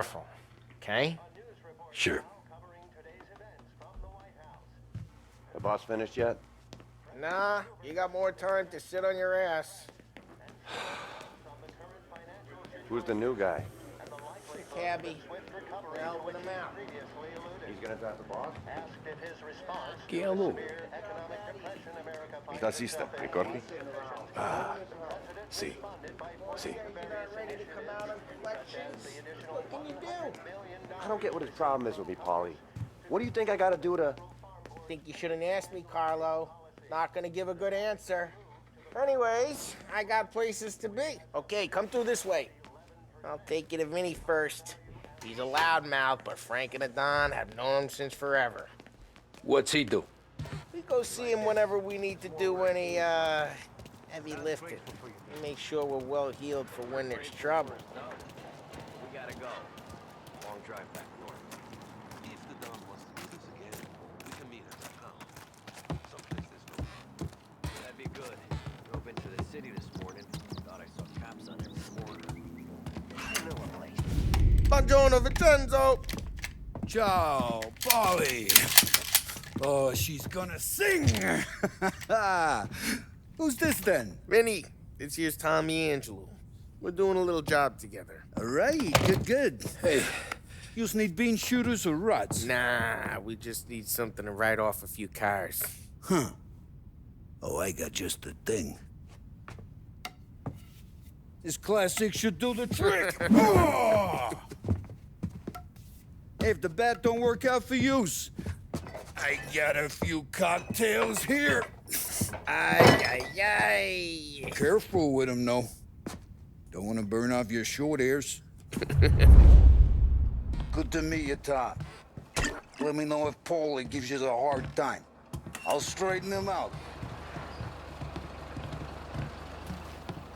careful, okay? Sure. The boss finished yet? Nah, you got more time to sit on your ass. Who's the new guy? The cabbie. We're helping him out. He's gonna drive the boss? ¿Qué habló? ¿Estás lista, Ricordi? Ah, sí. Sí. Ready to come out on collections? What can you do? I don't get what his problem is with me, Paulie. What do you think I gotta do to... Think you shouldn't ask me, Carlo. Not gonna give a good answer. Anyways, I got places to be. Okay, come through this way. I'll take you to Vinny first. He's a loudmouth, but Frank and Adon have known him since forever. What's he do? We go see him whenever we need to do any, heavy lifting. We make sure we're well healed for when there's trouble. We gotta go. Long drive back north. If the Don wants to do this again, we can meet at town. Someplace this way. That'd be good. Drove into the city this morning. Thought I saw cops on every corner. I know a place. Buongiorno, Vincenzo! Ciao, Polly. Oh, she's gonna sing. Who's this then? Vinny, this here's Tommy Angelo. We're doing a little job together. All right, good. Hey, you need bean shooters or rods? Nah, we just need something to write off a few cars. Huh. Oh, I got just the thing. This classic should do the trick. Oh! Hey, if the bat don't work out for yous, I got a few cocktails here. Ay, ay, ay. Careful with them, though. Don't want to burn off your short hairs. Good to meet you, Tom. Let me know if Paulie gives you the hard time. I'll straighten him out.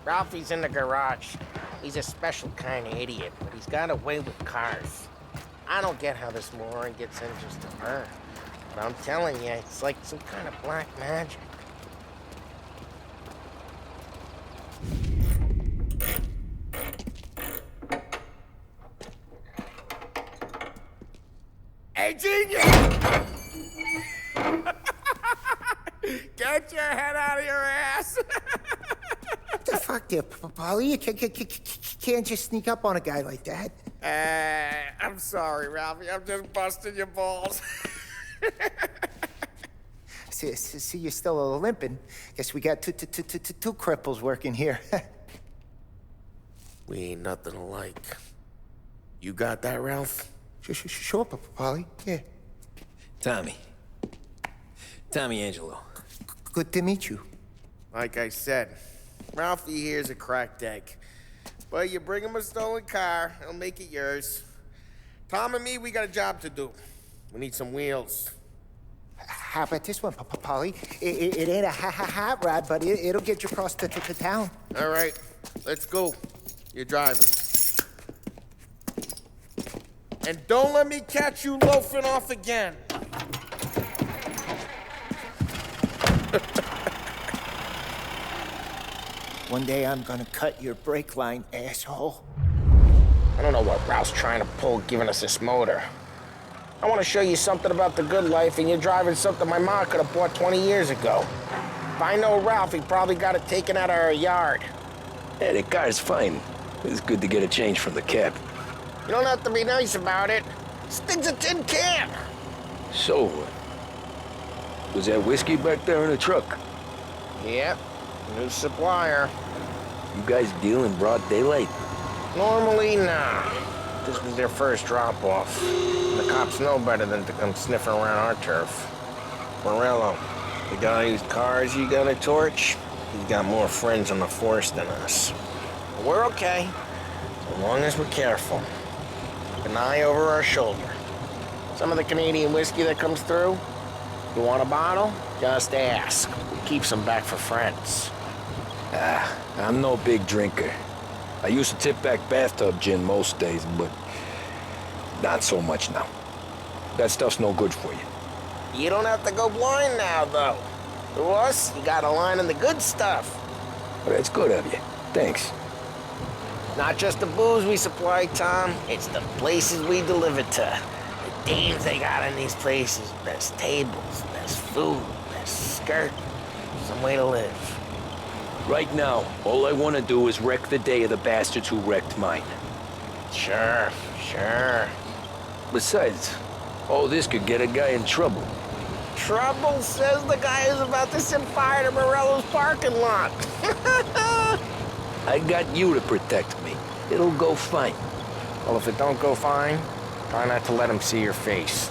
Ralphie's in the garage. He's a special kind of idiot, but he's got a way with cars. I don't get how this moron gets in just to burn. But I'm telling you, it's like some kind of black magic. Hey, genius! Get your head out of your ass! What the fuck there, Polly? You can't just sneak up on a guy like that. I'm sorry, Ralphie. I'm just busting your balls. See, you're still limping. Guess we got two cripples working here. We ain't nothing alike. You got that, Ralph? Sure, Polly. Yeah. Tommy. Tommy Angelo. Good to meet you. Like I said, Ralphie here's a cracked egg. But you bring him a stolen car, he'll make it yours. Tom and me, we got a job to do. We need some wheels. How about this one, Polly? It ain't a hot rod, but it'll get you across to town. All right, let's go. You're driving. And don't let me catch you loafing off again. One day I'm gonna cut your brake line, asshole. I don't know what Ralph's trying to pull giving us this motor. I want to show you something about the good life, and you're driving something my mom could have bought 20 years ago. If I know Ralph, he probably got it taken out of our yard. Yeah, the car's fine. It's good to get a change from the cab. You don't have to be nice about it. This thing's a tin can. So, was that whiskey back there in the truck? Yep, new supplier. You guys deal in broad daylight? Normally, nah. This was their first drop-off. The cops know better than to come sniffing around our turf. Morello, the guy whose cars you got a torch, he's got more friends on the force than us. But we're okay, as long as we're careful. Keep an eye over our shoulder. Some of the Canadian whiskey that comes through, you want a bottle? Just ask. We keep some back for friends. I'm no big drinker. I used to tip back bathtub gin most days, but not so much now. That stuff's no good for you. You don't have to go blind now, though. To us, you got a line in the good stuff. Well, that's good of you. Thanks. Not just the booze we supply, Tom. It's the places we deliver to. The dames they got in these places. Best tables, best food, best skirt. Some way to live. Right now, all I want to do is wreck the day of the bastards who wrecked mine. Sure. Besides, all this could get a guy in trouble. Trouble, says the guy who's about to set fire to Morello's parking lot. I got you to protect me. It'll go fine. Well, if it don't go fine, try not to let them see your face.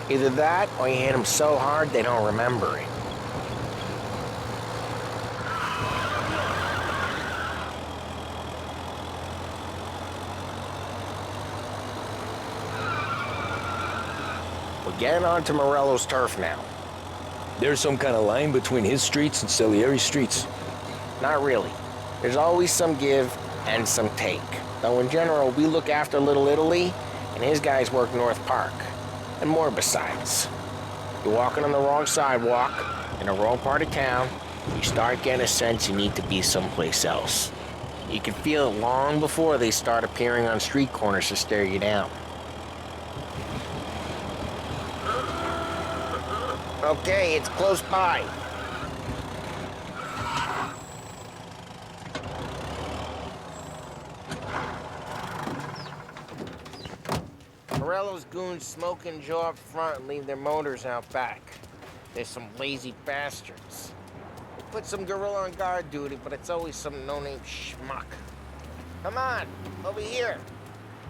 Either that, or you hit them so hard they don't remember it. We're getting onto Morello's turf now. There's some kind of line between his streets and Salieri's streets. Not really. There's always some give and some take. Though in general, we look after Little Italy, and his guys work North Park. And more besides. You're walking on the wrong sidewalk, in the wrong part of town, you start getting a sense you need to be someplace else. You can feel it long before they start appearing on street corners to stare you down. Okay, it's close by. Morello's goons smoke and jaw up front and leave their motors out back. They're some lazy bastards. They put some gorilla on guard duty, but it's always some no-name schmuck. Come on, over here.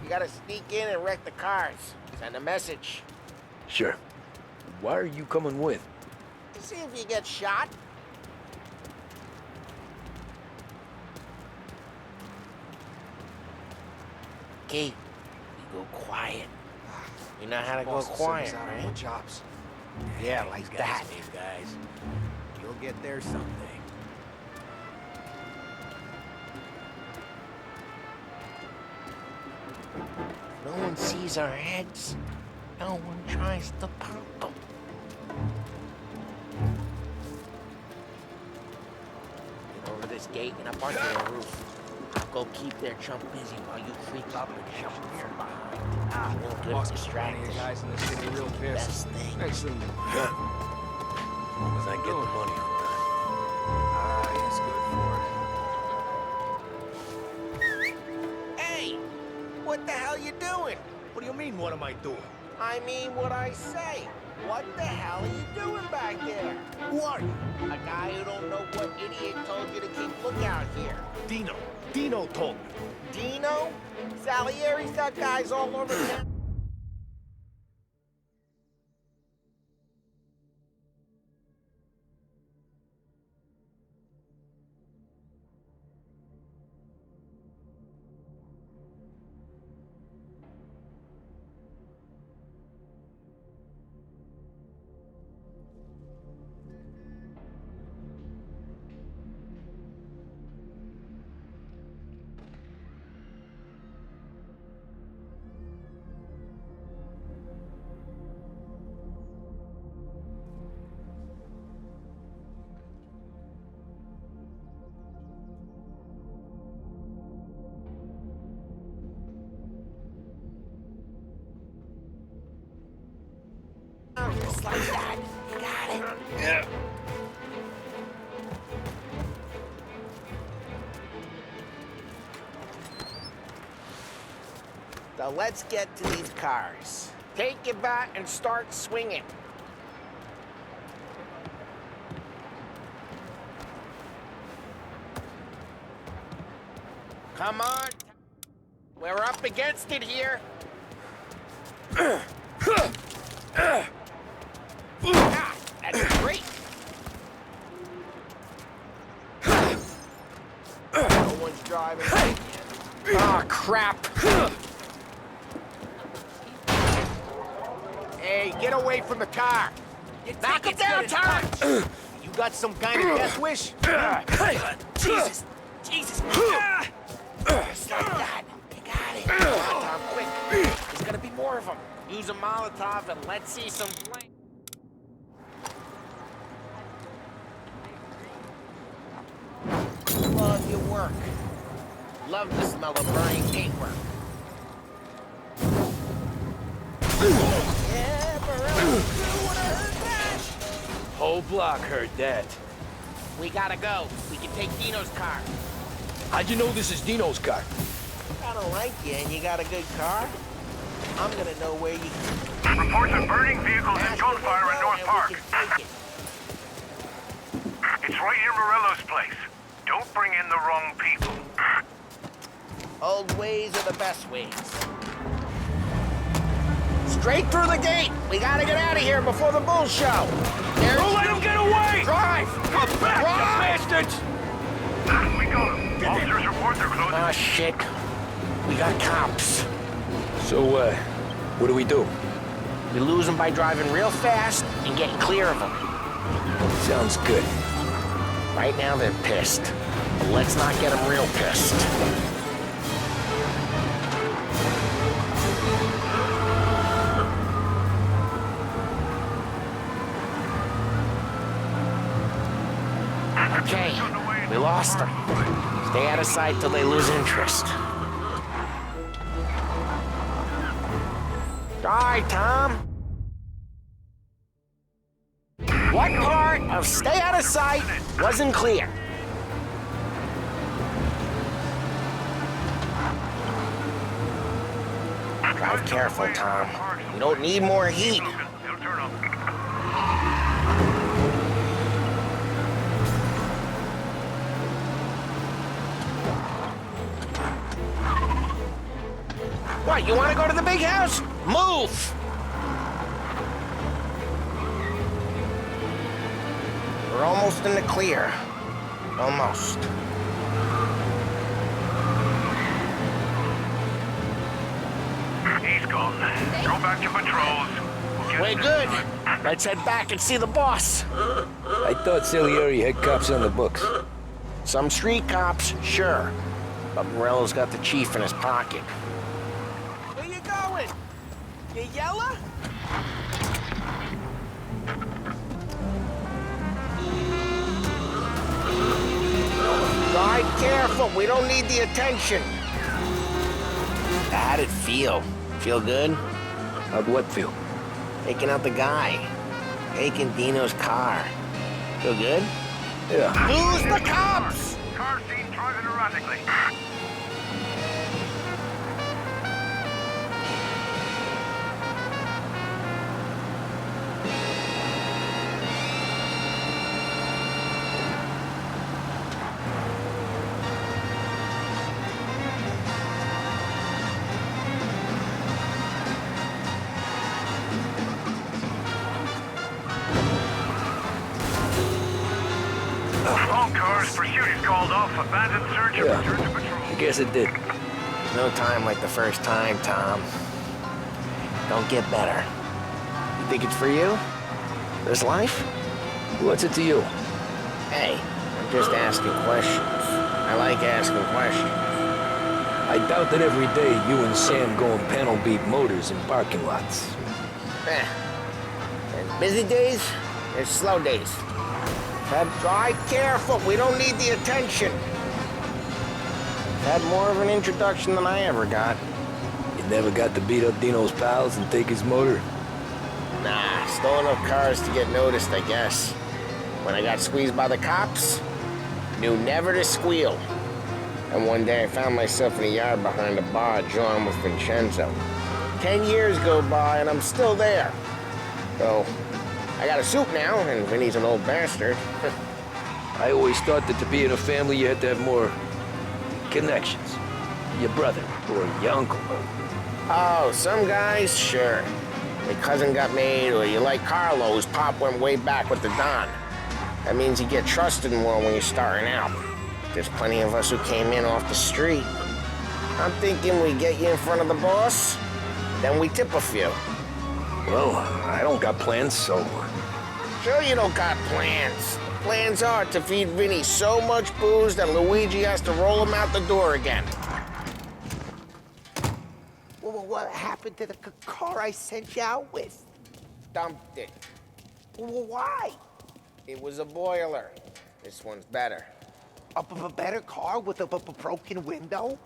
You gotta sneak in and wreck the cars. Send a message. Sure. Why are you coming with? To see if you get shot. Okay, we go quiet. You know how to go quiet, right? Jobs. Yeah, like that. These guys. You'll get there someday. No one sees our heads. No one tries to pop them. Get over this gate and up onto the roof. I'll go keep their chump busy while you creep up and jump from behind. Ah, real good at distracting. Guys in the city real pissed. Best thing. Next thing, As long as I get the money on he's good for it. Hey! What the hell you doing? What do you mean, what am I doing? I mean what I say. What the hell are you doing back there? Who are you? A guy who don't know what idiot told you to keep lookout here. Dino. Dino told me. Dino? Salieri's got guys all over town. Just like that. You got it. Yeah. So let's get to these cars. Take your bat and start swinging. Come on. We're up against it here. Ah, that's great. No one's driving. Ah, crap. Hey, get away from the car. Knock him down, Tom. You got some kind of death wish? Jesus. Jesus. Just like that. You got it. Come on, Tom, quick. There's gonna be more of them. Use a Molotov and let's see some flame. Love your work. Love the smell of burning paintwork. Yeah, Morello, you would have heard that. Whole block heard that. We gotta go. We can take Dino's car. How'd you know this is Dino's car? I don't like you, and you got a good car. I'm gonna know where you... Reports of burning vehicles and gunfire in North Park. It's right near Morello's place. Don't bring in the wrong people. Old ways are the best ways. Straight through the gate. We gotta get out of here before the bull show. Don't let him get away! Drive! Come back, Drive! you bastards! We got them. Officers report they're closing. Ah, shit. We got cops. So, what do we do? We lose them by driving real fast and getting clear of them. Sounds good. Right now they're pissed. But let's not get them real pissed. Okay, we lost them. Stay out of sight till they lose interest. All right, Tom. What part of stay out of sight wasn't clear? Drive careful, Tom. We don't need more heat. They'll turn up. What, you want to go to the big house? Move! We're almost in the clear. Almost. He's gone. Go back to patrols. We're good. Let's head back and see the boss. I thought Salieri had cops on the books. Some street cops, sure. But Morello's got the chief in his pocket. Where you going? You yella? Drive careful. We don't need the attention. How'd it feel? Feel good? How'd what feel? Taking out the guy. Taking Dino's car. Feel good? Yeah. Lose the cops! Car seen driving erratically. All cars, pursuit is called off. Abandoned search and return to patrol. I guess it did. No time like the first time, Tom. Don't get better. You think it's for you? This life? What's it to you? Hey, I'm just asking questions. I like asking questions. I doubt that every day you and Sam go and panel beat motors in parking lots. There's busy days, there's slow days. Drive careful, we don't need the attention. Had more of an introduction than I ever got. You never got to beat up Dino's pals and take his motor? Nah, stole enough cars to get noticed, I guess. When I got squeezed by the cops, knew never to squeal. And one day I found myself in a yard behind a bar drawn with Vincenzo. 10 years go by and I'm still there. So, I got a suit now, and Vinny's an old bastard. I always thought that to be in a family you had to have more connections. Your brother or your uncle. Oh, some guys, sure. Your cousin got made, or you like Carlo, whose pop went way back with the Don. That means you get trusted more when you're starting out. There's plenty of us who came in off the street. I'm thinking we get you in front of the boss, then we tip a few. Well, I don't got plans, so... Sure you don't got plans. The plans are to feed Vinny so much booze that Luigi has to roll him out the door again. Well, what happened to the car I sent you out with? Dumped it. Well, why? It was a boiler. This one's better. A better car with a broken window?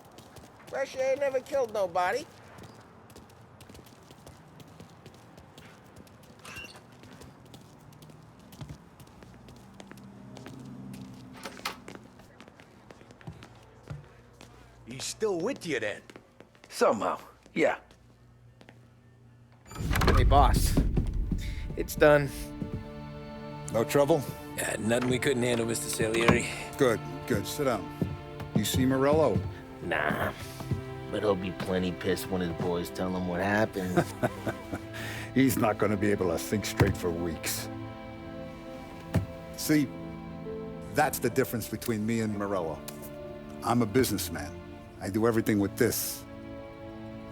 Fresh air never killed nobody. He's still with you then? Somehow, yeah. Hey, boss. It's done. No trouble? Yeah, nothing we couldn't handle, Mr. Salieri. Good, good. Sit down. You see Morello? Nah. But he'll be plenty pissed when his boys tell him what happened. He's not going to be able to think straight for weeks. See, that's the difference between me and Morello. I'm a businessman. I do everything with this.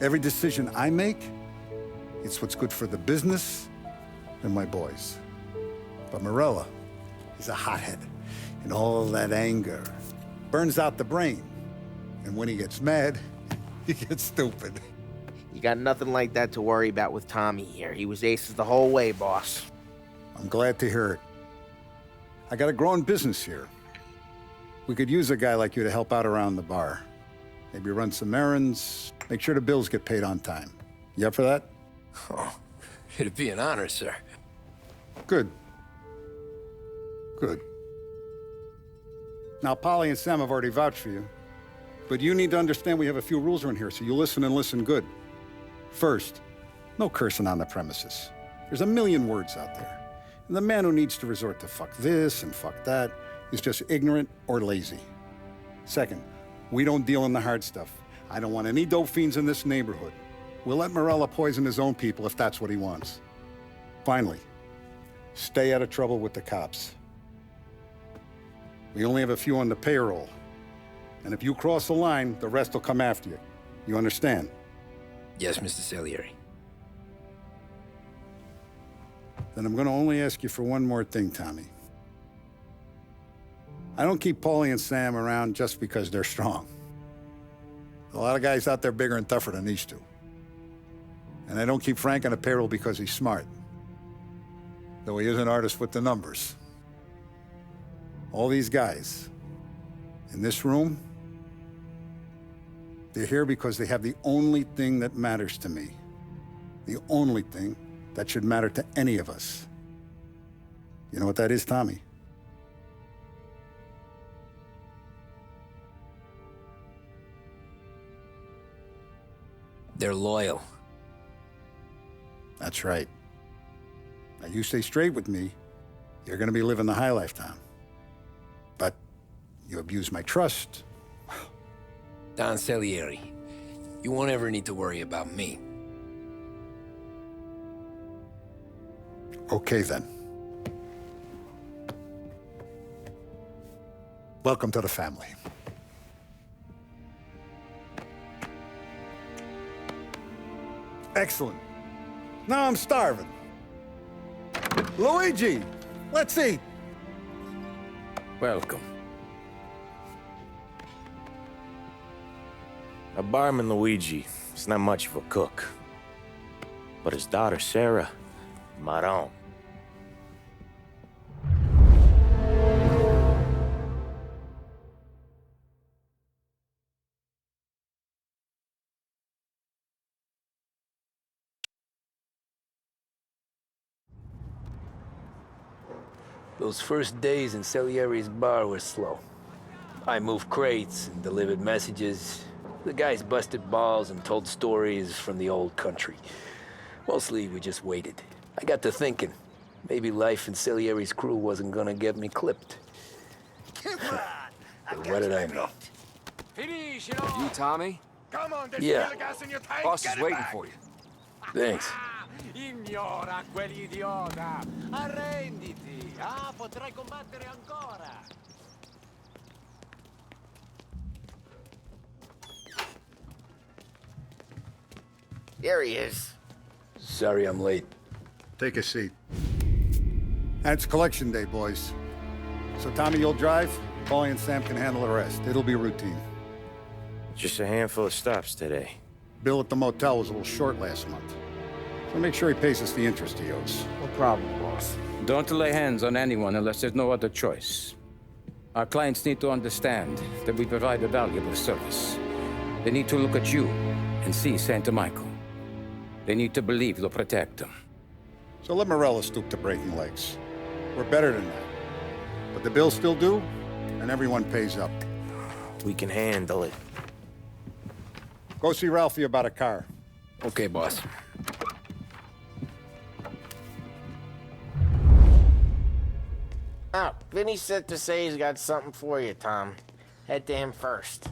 Every decision I make, it's what's good for the business and my boys. But Morello, he's a hothead. And all that anger burns out the brain. And when he gets mad, he gets stupid. You got nothing like that to worry about with Tommy here. He was aces the whole way, boss. I'm glad to hear it. I got a growing business here. We could use a guy like you to help out around the bar. Maybe run some errands, make sure the bills get paid on time. You up for that? Oh, it'd be an honor, sir. Good. Good. Now, Polly and Sam have already vouched for you. But you need to understand we have a few rules around here, so you listen and listen good. First, no cursing on the premises. There's a million words out there. And the man who needs to resort to fuck this and fuck that is just ignorant or lazy. Second, we don't deal in the hard stuff. I don't want any dope fiends in this neighborhood. We'll let Morello poison his own people if that's what he wants. Finally, stay out of trouble with the cops. We only have a few on the payroll. And if you cross the line, the rest will come after you. You understand? Yes, Mr. Salieri. Then I'm gonna only ask you for one more thing, Tommy. I don't keep Paulie and Sam around just because they're strong. A lot of guys out there bigger and tougher than these two. And I don't keep Frank on a payroll because he's smart. Though he is an artist with the numbers. All these guys in this room, they're here because they have the only thing that matters to me. The only thing that should matter to any of us. You know what that is, Tommy? They're loyal. That's right. Now, you stay straight with me, you're gonna be living the high life, Tom. But you abuse my trust. Don Salieri, you won't ever need to worry about me. Okay, then. Welcome to the family. Excellent. Now I'm starving. Luigi, let's eat. Welcome. A barman Luigi is not much of a cook. But his daughter Sarah, Maron. Those first days in Salieri's bar were slow. I moved crates and delivered messages. The guys busted balls and told stories from the old country. Mostly, we just waited. I got to thinking, maybe life in Salieri's crew wasn't gonna get me clipped. But what did I know? You, Tommy? Come on, there's Yeah. still gas in your tank. Boss Get is it waiting back. for you. Thanks. Ignora quell'idiota! Arrenditi! Ah, potrai combattere ancora! There he is. Sorry I'm late. Take a seat. And it's collection day, boys. So Tommy, you'll drive. Paulie and Sam can handle the rest. It'll be routine. Just a handful of stops today. Bill at the motel was a little short last month. So make sure he pays us the interest he owes. No problem, boss. Don't lay hands on anyone unless there's no other choice. Our clients need to understand that we provide a valuable service. They need to look at you and see Santa Michael. They need to believe you'll protect them. So let Morello stoop to breaking legs. We're better than that. But the bill's still due, and everyone pays up. We can handle it. Go see Ralphie about a car. Okay, boss. Oh, Vinny said to say he's got something for you, Tom. Head to him first.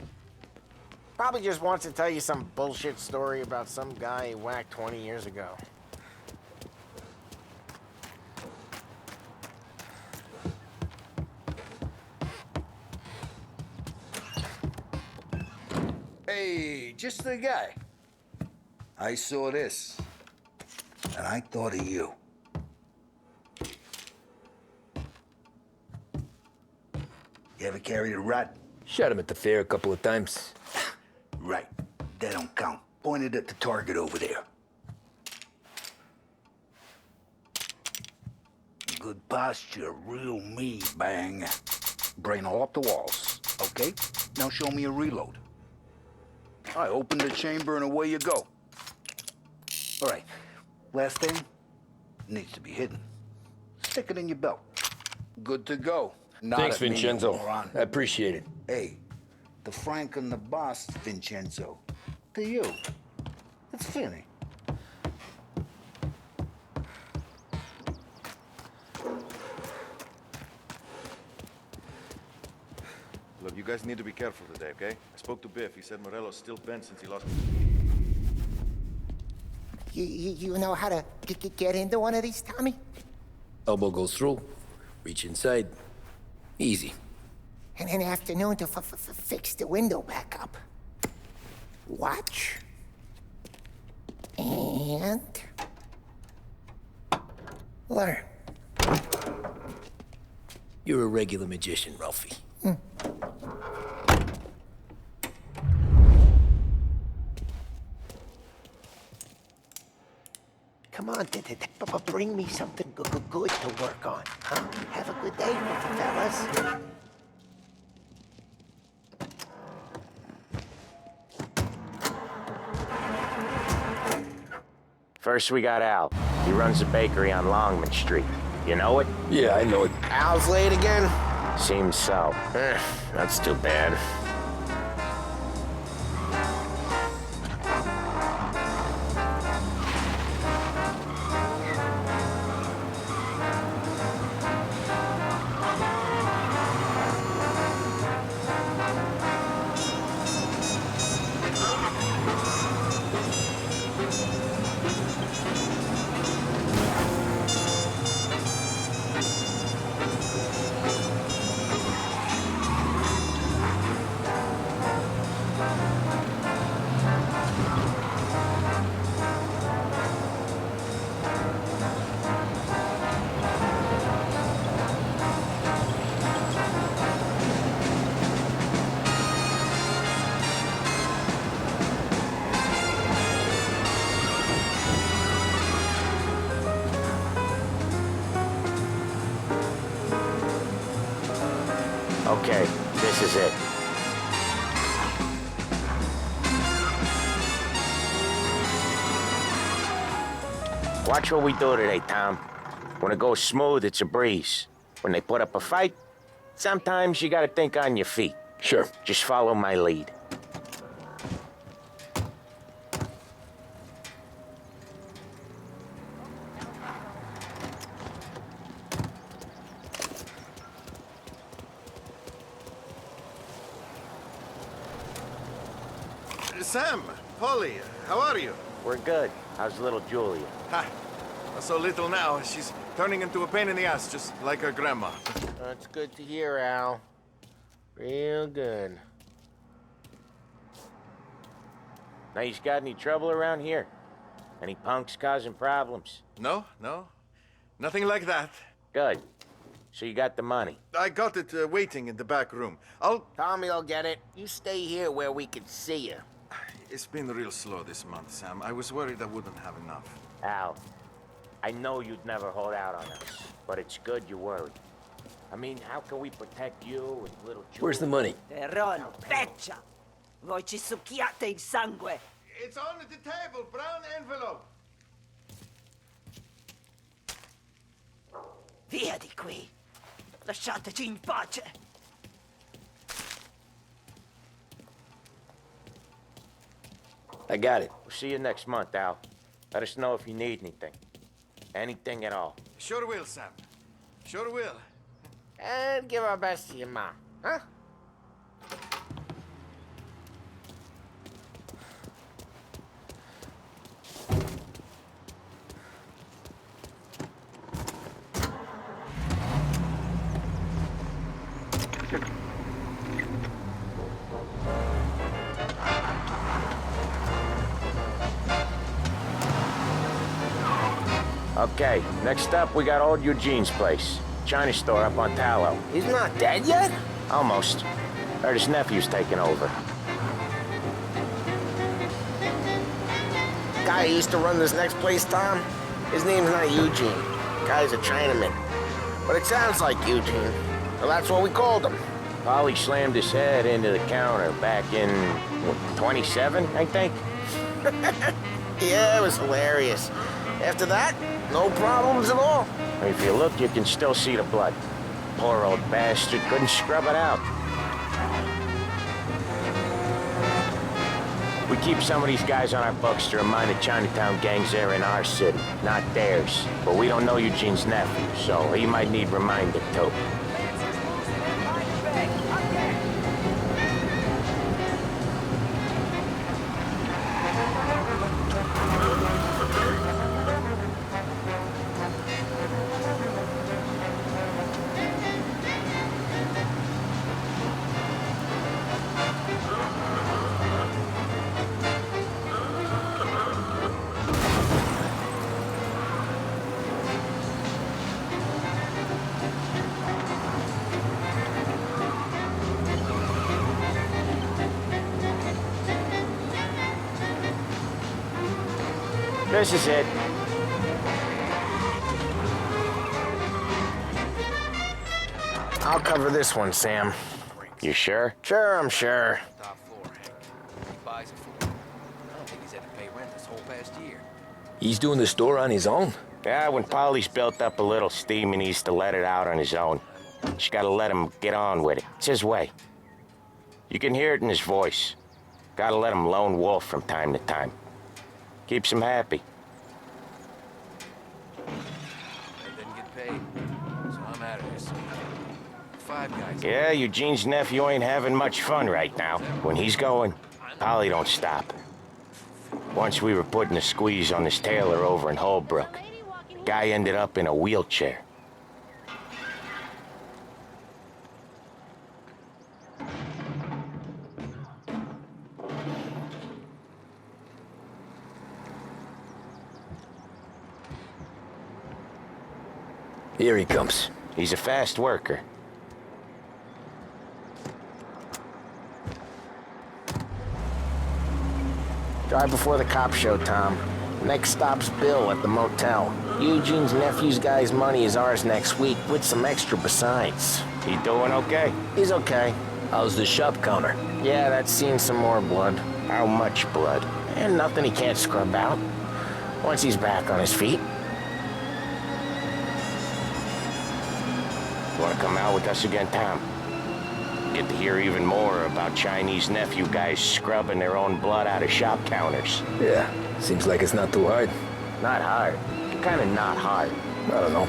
Probably just wants to tell you some bullshit story about some guy he whacked 20 years ago. Hey, just the guy. I saw this, and I thought of you. You ever carried a rat? Shot him at the fair a couple of times. Right. That don't count. Pointed at the target over there. Good posture, real me, bang. Brain all up the walls, okay? Now show me a reload. I open the chamber and away you go. All right, last thing needs to be hidden. Stick it in your belt. Good to go. Not Thanks, at me, Vincenzo. moron. I appreciate it. Hey, the Frank and the boss, Vincenzo. To you, it's Finny. Look, you guys need to be careful today, okay? I spoke to Biff. He said Morello's still bent since he lost... You know how to get into one of these, Tommy? Elbow goes through, reach inside. Easy. And an afternoon to fix the window back up. Watch. And... learn. You're a regular magician, Ralphie. Come on, bring me something good to work on, huh? Have a good day, fellas. First, we got Al. He runs a bakery on Longman Street. You know it? Yeah, I know it. Al's late again? Seems so. That's too bad. Okay, this is it. Watch what we do today, Tom. When it goes smooth, it's a breeze. When they put up a fight, sometimes you gotta think on your feet. Sure. Just follow my lead. Sam, Polly, how are you? We're good. How's little Julia? Ha! So little now, she's turning into a pain in the ass, just like her grandma. That's good to hear, Al. Real good. Now, you got any trouble around here? Any punks causing problems? No. Nothing like that. Good. So you got the money? I got it waiting in the back room. Tommy will get it. You stay here where we can see you. It's been real slow this month, Sam. I was worried I wouldn't have enough. Al, I know you'd never hold out on us, but it's good you worried. I mean, how can we protect you and little Julie? Where's the money? Terron, peccia! Voi ci succhiate il sangue! It's on the table, brown envelope. Via di qui! Lasciateci in pace! I got it. We'll see you next month, Al. Let us know if you need anything. Anything at all. Sure will, Sam. Sure will. And give our best to your mom, huh? Okay, next up, we got old Eugene's place. China store up on Tallow. He's not dead yet? Almost. Heard his nephew's taking over. Guy who used to run this next place, Tom, his name's not Eugene. Guy's a Chinaman. But it sounds like Eugene. Well, that's what we called him. Polly slammed his head into the counter back in, what, 27, I think? Yeah, it was hilarious. After that, no problems at all. If you look, you can still see the blood. Poor old bastard couldn't scrub it out. We keep some of these guys on our books to remind the Chinatown gangs they're in our city, not theirs. But we don't know Eugene's nephew, so he might need reminding too. This is it. I'll cover this one, Sam. You sure? Sure, I'm sure. Top floor, Hank. He buys it for me. I don't think he's had to pay rent this whole past year. He's doing the store on his own? Yeah, when Polly's built up a little steam, he needs to let it out on his own. Just gotta let him get on with it. It's his way. You can hear it in his voice. Gotta let him lone wolf from time to time. Keeps him happy. I didn't get paid, so I'm out of this. 5 guys. Yeah, Eugene's nephew ain't having much fun right now. When he's going, Polly don't stop. Once we were putting a squeeze on this tailor over in Holbrook. Guy ended up in a wheelchair. Here he comes. He's a fast worker. Drive before the cop show, Tom. Next stop's Bill at the motel. Eugene's nephew's guy's money is ours next week, with some extra besides. He doing okay? He's okay. How's the shop counter? Yeah, that's seen some more blood. How much blood? And nothing he can't scrub out. Once he's back on his feet. Want to come out with us again, Tom? Get to hear even more about Chinese nephew guys scrubbing their own blood out of shop counters. Yeah, seems like it's not too hard. Not hard. Kind of not hard. I don't know.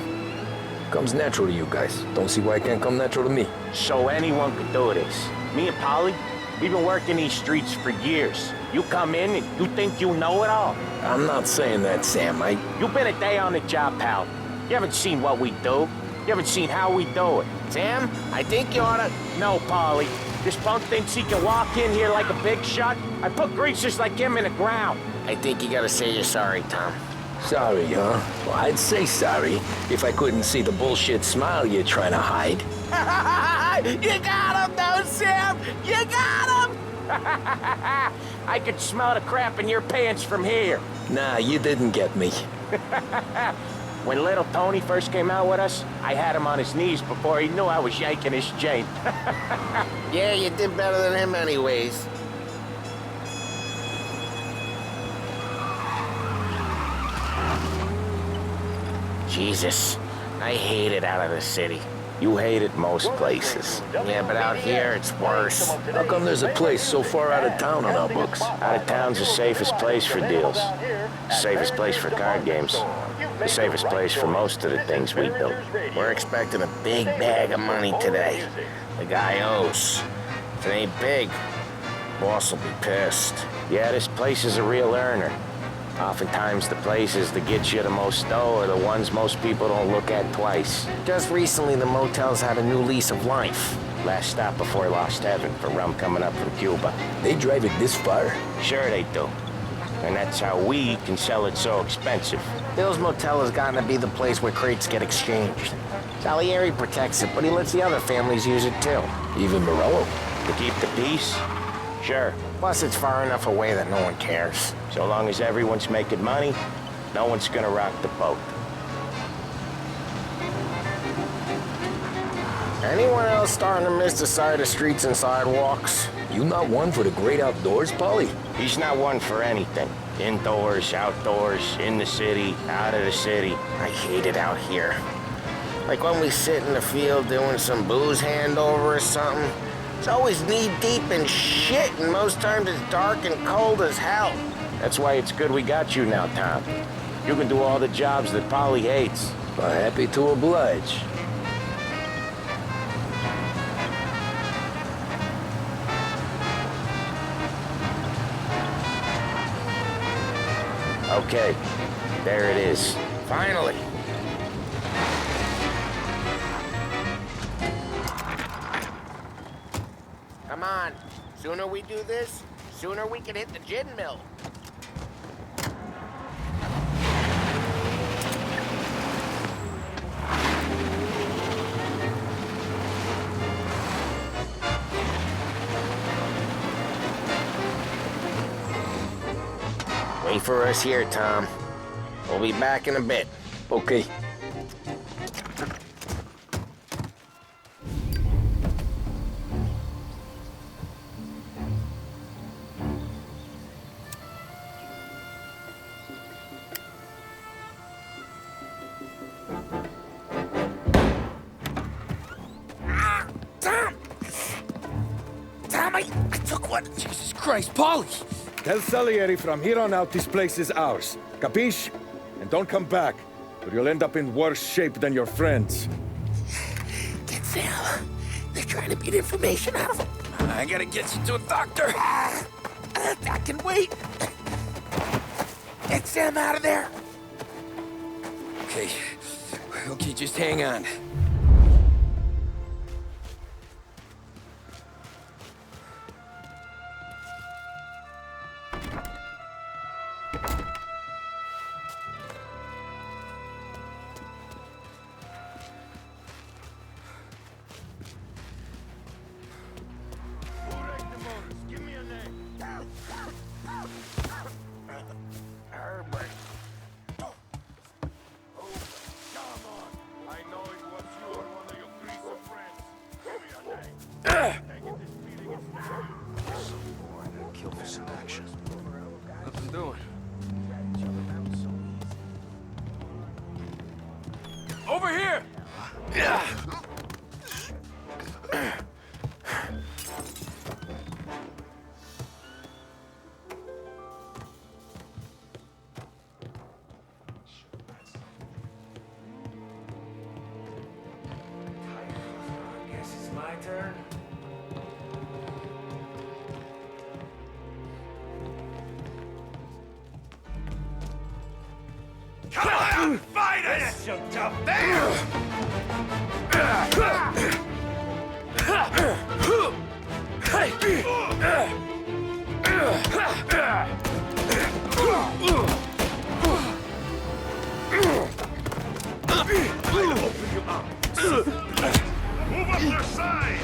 Comes natural to you guys. Don't see why it can't come natural to me. So anyone could do this. Me and Polly, we've been working these streets for years. You come in and you think you know it all. I'm not saying that, Sam. You've been a day on the job, pal. You haven't seen what we do. You haven't seen how we do it. Sam, I think you oughta... No, Polly. This punk thinks he can walk in here like a big shot. I put greasers like him in the ground. I think you gotta say you're sorry, Tom. Sorry, huh? Well, I'd say sorry if I couldn't see the bullshit smile you're trying to hide. You got him, though, Sam! You got him! I could smell the crap in your pants from here. Nah, you didn't get me. When little Tony first came out with us, I had him on his knees before he knew I was yanking his chain. Yeah, you did better than him anyways. Jesus, I hate it out of the city. You hate it most places. Yeah, but out here, it's worse. How come there's a place so far out of town on our books? Out of town's the safest place for deals. The safest place for card games. The safest place for most of the things we build. We're expecting a big bag of money today. The guy owes. If it ain't big, boss will be pissed. Yeah, this place is a real earner. Oftentimes the places that get you the most dough are the ones most people don't look at twice. Just recently, the motel's had a new lease of life. Last stop before Lost Heaven for rum coming up from Cuba. They drive it this far? Sure they do. And that's how we can sell it so expensive. Bill's Motel has gotten to be the place where crates get exchanged. Salieri protects it, but he lets the other families use it too. Even Morello? To keep the peace? Sure. Plus, it's far enough away that no one cares. So long as everyone's making money, no one's gonna rock the boat. Anyone else starting to miss the side of streets and sidewalks? You not one for the great outdoors, Polly? He's not one for anything. Indoors, outdoors, in the city, out of the city. I hate it out here. Like when we sit in the field doing some booze handover or something. It's always knee-deep in shit, and most times it's dark and cold as hell. That's why it's good we got you now, Tom. You can do all the jobs that Polly hates. Happy to oblige. Okay, there it is. Finally. Come on. Sooner we do this, sooner we can hit the gin mill. Wait for us here, Tom. We'll be back in a bit. Okay. I took one. Jesus Christ, Polly! Tell Salieri from here on out this place is ours. Capiche? And don't come back, or you'll end up in worse shape than your friends. Get Sam. They're trying to beat information out of him. I gotta get you to a doctor. I can wait. Get Sam out of there. Okay, just hang on. Nothing doing. Over here! Guess it's my turn. Come on, fight us! You tough Move up your side!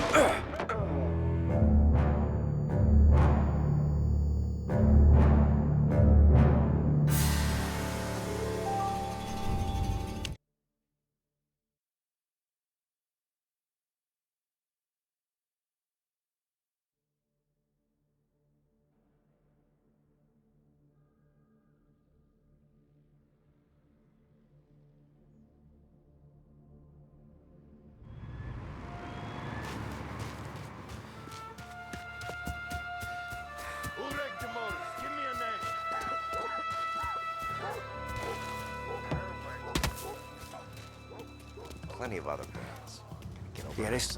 plenty of other brands. Get over Yeah, this.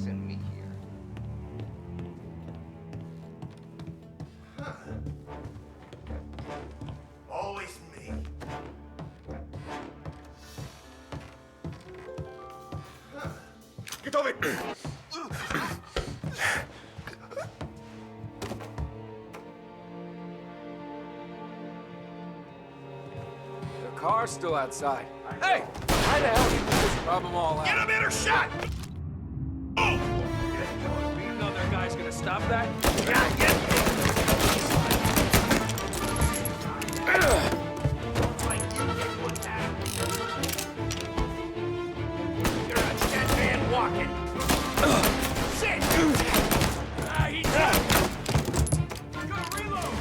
Send me here. Always me. Get over it! The car's still outside. Hey! Why the hell did you just rub them all out? Get a better shot! Another guy's gonna stop that? You're a dead man walking. Shit! He's up. Gotta reload.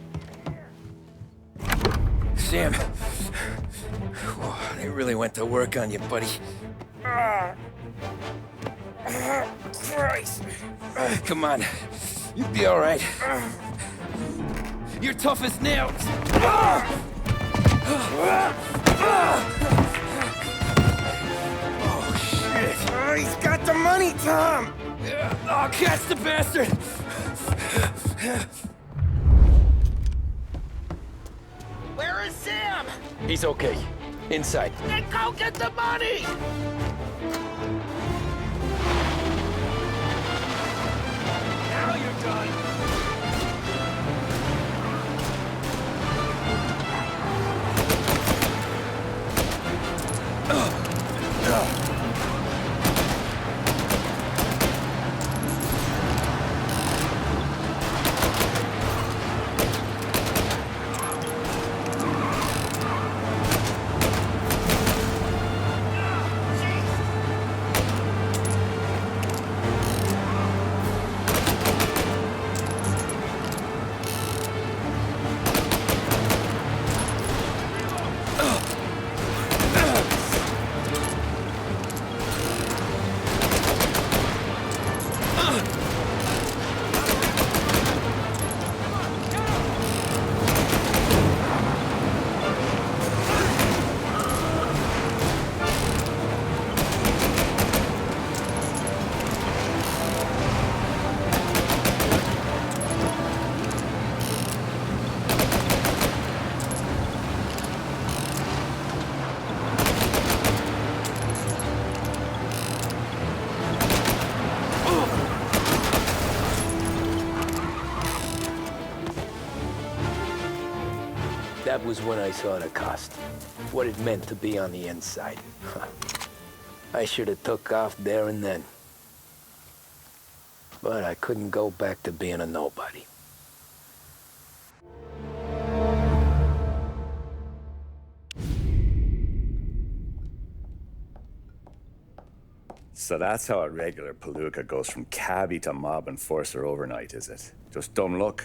Get around here. Sam. They really went to work on you, buddy. Christ. Come on. You'll be all right. You're tough as nails. Oh, shit. Oh, he's got the money, Tom. Oh, catch the bastard. Where is Sam? He's okay. Inside. Then go get the money! Now you're done. That was when I saw the cost. What it meant to be on the inside. I should have took off there and then. But I couldn't go back to being a nobody. So that's how a regular palooka goes from cabbie to mob enforcer overnight, is it? Just dumb luck?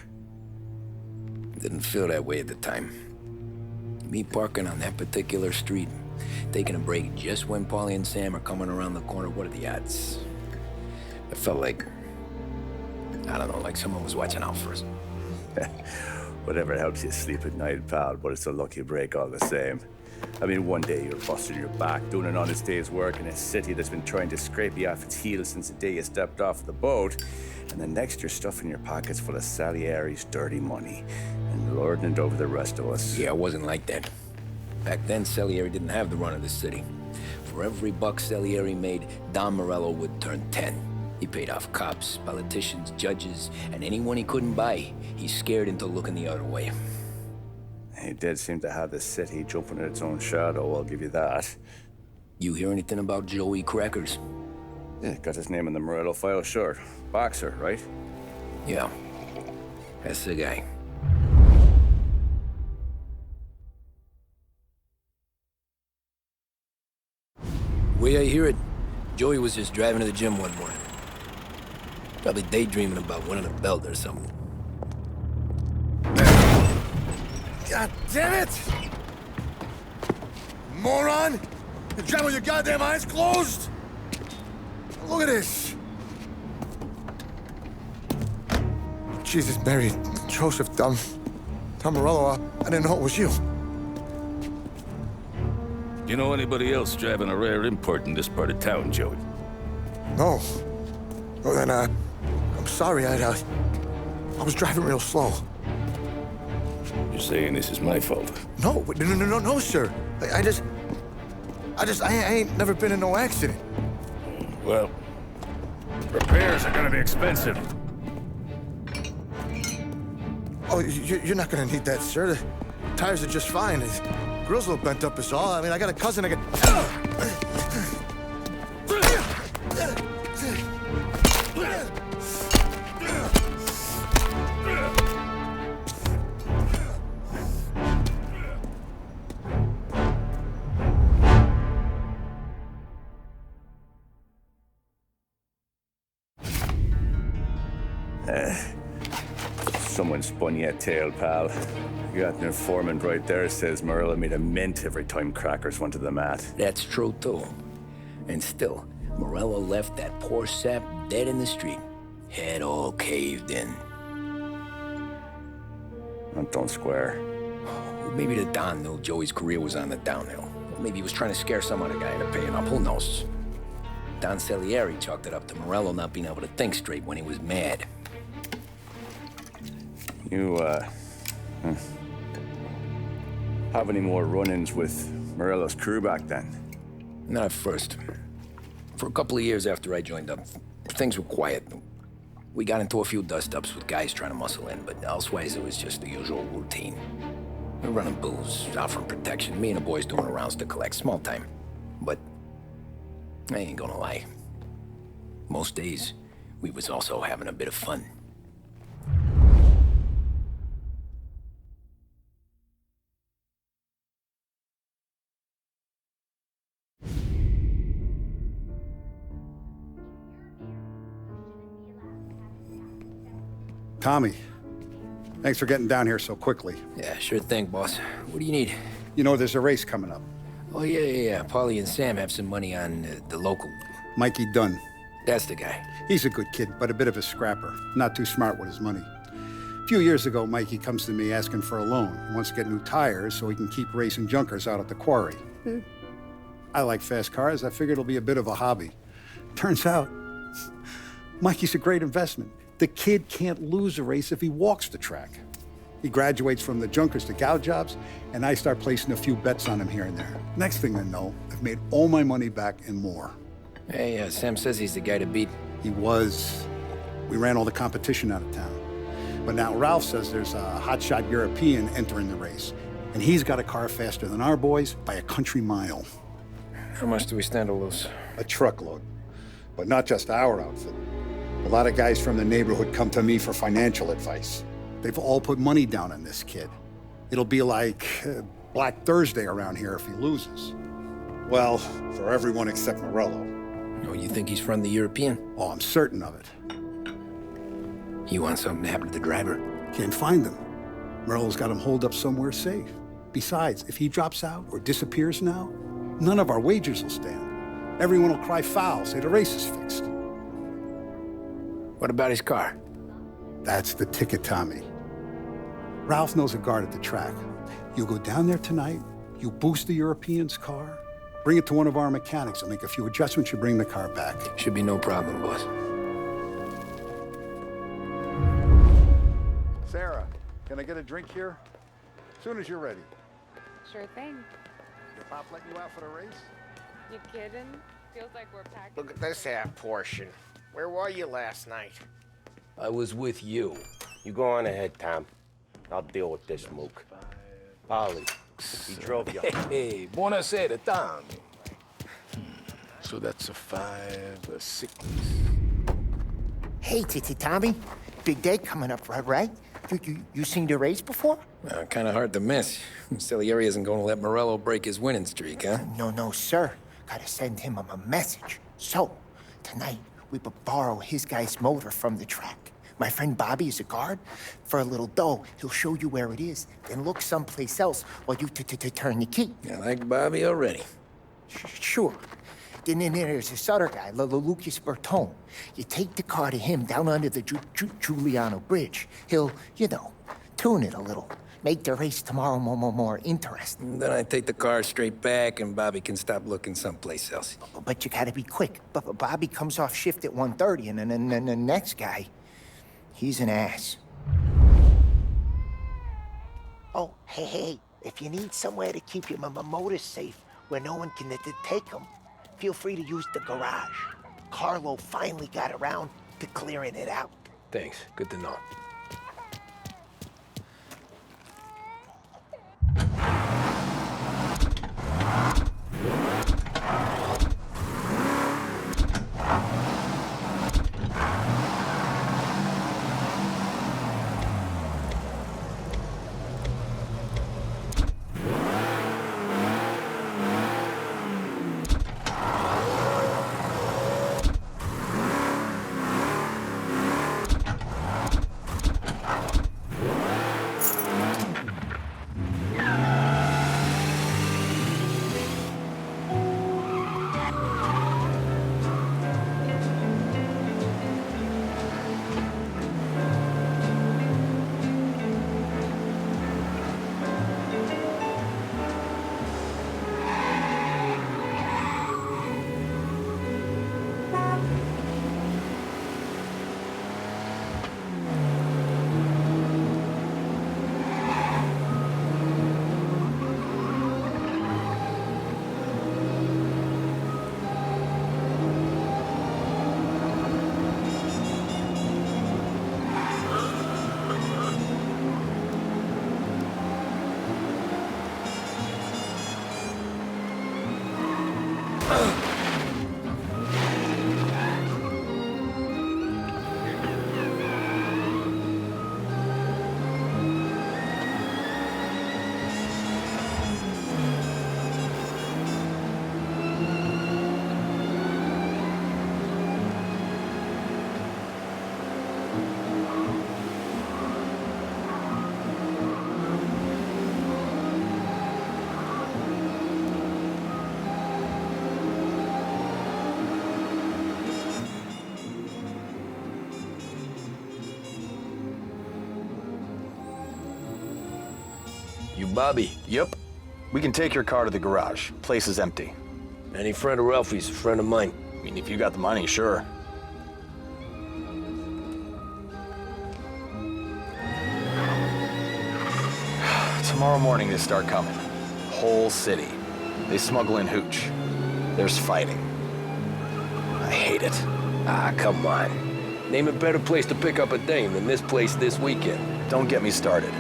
Didn't feel that way at the time. Me parking on that particular street, taking a break just when Paulie and Sam are coming around the corner, what are the odds? It felt like, I don't know, like someone was watching out for us. Whatever helps you sleep at night, pal, but it's a lucky break all the same. I mean, one day you're busting your back, doing an honest day's work in a city that's been trying to scrape you off its heels since the day you stepped off the boat, and the next you're stuffing your pockets full of Salieri's dirty money and lording it over the rest of us. Yeah, it wasn't like that. Back then, Salieri didn't have the run of the city. For every buck Salieri made, Don Morello would turn 10. He paid off cops, politicians, judges, and anyone he couldn't buy, he scared into looking the other way. He did seem to have the city jumping at its own shadow, I'll give you that. You hear anything about Joey Crackers? Yeah, got his name in the Morello file, sure. Boxer, right? Yeah, that's the guy. Way I hear it, Joey was just driving to the gym one morning. Probably daydreaming about winning a belt or something. God damn it! Moron! You drive with your goddamn eyes closed? Look at this! Jesus, Mary, Joseph, Tom Morello, I didn't know it was you. You know anybody else driving a rare import in this part of town, Joey? No. Well, then, I'm sorry, I was driving real slow. You're saying this is my fault? No, sir. I ain't never been in no accident. Well, repairs are gonna be expensive. Oh, you're not gonna need that, sir. The tires are just fine. The grill's a little bent up is all. I mean, I got a cousin I can... Someone spun you a tail, pal. You got an informant right there says Morello made a mint every time Crackers went to the mat. That's true, too. And still, Morello left that poor sap dead in the street. Head all caved in. That don't square. Maybe the Don knew Joey's career was on the downhill. Or maybe he was trying to scare some other guy into paying up. Who knows? Don Salieri chalked it up to Morello not being able to think straight when he was mad. You, have any more run-ins with Morello's crew back then? Not at first. For a couple of years after I joined up, things were quiet. We got into a few dust-ups with guys trying to muscle in, but elsewise it was just the usual routine. We're running booze, offering protection, me and the boys doing rounds to collect, small time. But I ain't gonna lie. Most days, we was also having a bit of fun. Tommy, thanks for getting down here so quickly. Yeah, sure thing, boss. What do you need? You know, there's a race coming up. Oh, yeah. Paulie and Sam have some money on the local. Mikey Dunn. That's the guy. He's a good kid, but a bit of a scrapper. Not too smart with his money. A few years ago, Mikey comes to me asking for a loan. He wants to get new tires so he can keep racing junkers out at the quarry. I like fast cars. I figured it'll be a bit of a hobby. Turns out, Mikey's a great investment. The kid can't lose a race if he walks the track. He graduates from the junkers to gal jobs, and I start placing a few bets on him here and there. Next thing I know, I've made all my money back and more. Hey, Sam says he's the guy to beat. He was. We ran all the competition out of town. But now Ralph says there's a hotshot European entering the race, and he's got a car faster than our boys by a country mile. How much do we stand to lose? A truckload. But not just our outfit. A lot of guys from the neighborhood come to me for financial advice. They've all put money down on this kid. It'll be like Black Thursday around here if he loses. Well, for everyone except Morello. Oh, you think he's from the European? Oh, I'm certain of it. You want something to happen to the driver? Can't find him. Morello's got him holed up somewhere safe. Besides, if he drops out or disappears now, none of our wagers will stand. Everyone will cry foul, say the race is fixed. What about his car? That's the ticket, Tommy. Ralph knows a guard at the track. You go down there tonight, you boost the European's car, bring it to one of our mechanics, and make a few adjustments, you bring the car back. Should be no problem, boss. Sarah, can I get a drink here? As soon as you're ready. Sure thing. Your pop letting you out for the race? You kidding? Feels like we're packing. Look at this half portion. Where were you last night? I was with you. You go on ahead, Tom. I'll deal with this mook. Polly, he drove you. Hey, buonasera, Tom. So that's a 5, a 6. Hey, Tommy. Big day coming up, right? You seen the race before? Kind of hard to miss. Salieri isn't going to let Morello break his winning streak, huh? No, sir. Gotta send him a message. So, tonight, we borrow his guy's motor from the track. My friend Bobby is a guard. For a little dough, he'll show you where it is, then look someplace else while you turn the key. I like Bobby already. Sure. Then there's this other guy, Lucas Bertone. You take the car to him down under the Giuliano Bridge. He'll, tune it a little. Make the race tomorrow more interesting. Then I take the car straight back and Bobby can stop looking someplace else. But you gotta be quick. But Bobby comes off shift at 1:30, and then the next guy, he's an ass. Oh, hey, if you need somewhere to keep your motor safe where no one can take them, feel free to use the garage. Carlo finally got around to clearing it out. Thanks. Good to know. You Bobby? Yep. We can take your car to the garage. Place is empty. Any friend of Ralphie's, a friend of mine. I mean, if you got the money, sure. Tomorrow morning they start coming. Whole city. They smuggle in hooch. There's fighting. I hate it. Ah, come on. Name a better place to pick up a dame than this place this weekend. Don't get me started.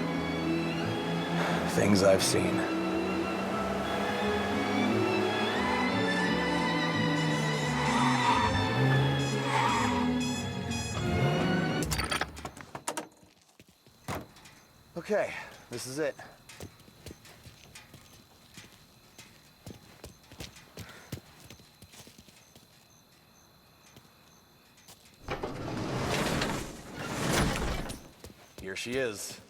Things I've seen. Okay, this is it. Here she is.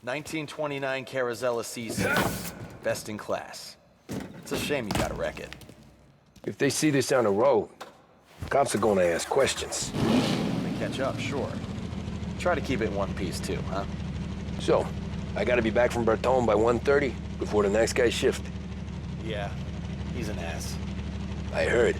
1929 Carazella C6. Best in class. It's a shame you gotta wreck it. If they see this on the road, cops are gonna ask questions. They catch up, sure. Try to keep it in one piece too, huh? So, I gotta be back from Bertone by 1:30 before the next guy's shift. Yeah, he's an ass. I heard.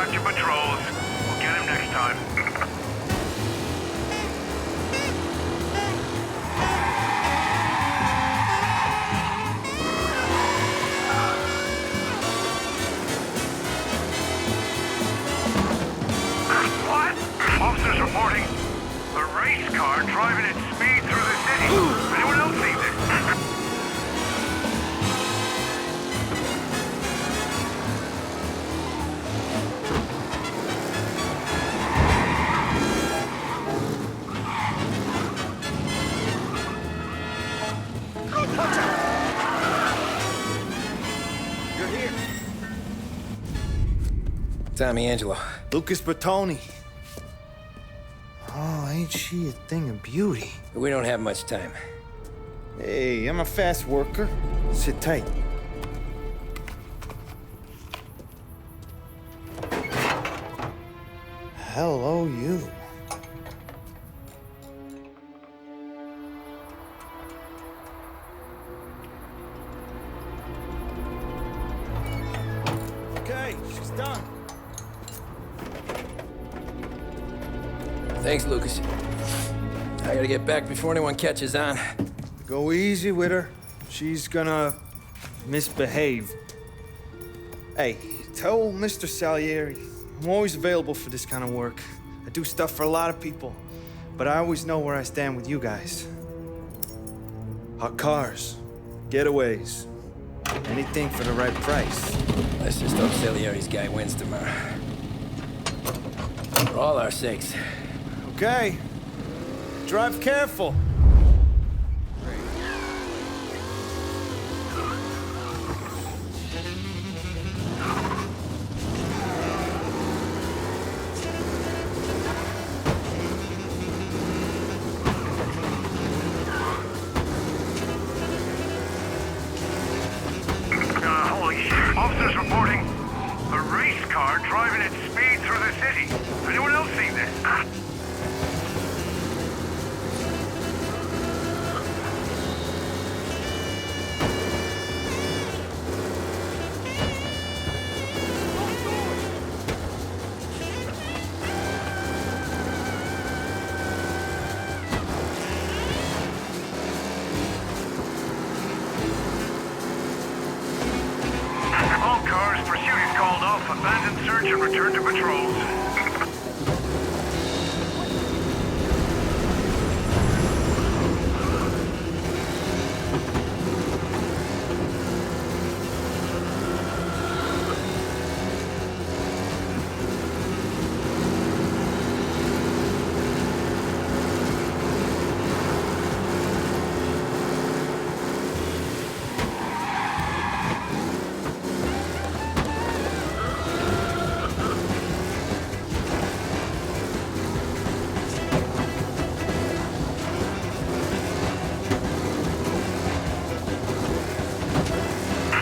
back to patrols. We'll get him next time. What? Officers reporting a race car driving at speed through the city. Anyone else see this? You're here. Tommy Angelo. Lucas Bertoni. Oh, ain't she a thing of beauty? We don't have much time. Hey, I'm a fast worker. Sit tight. Hello, you. Okay, she's done. Thanks, Lucas. I gotta get back before anyone catches on. Go easy with her. She's gonna misbehave. Hey, tell Mr. Salieri I'm always available for this kind of work. I do stuff for a lot of people, but I always know where I stand with you guys. Hot cars, getaways, anything for the right price. Let's just hope Salieri's guy wins tomorrow. For all our sakes. Okay. Drive careful. Holy shit. Officers reporting a race car driving at speed through the city. Anyone else see this? All cars, pursuit is called off. Abandon search and return to patrols.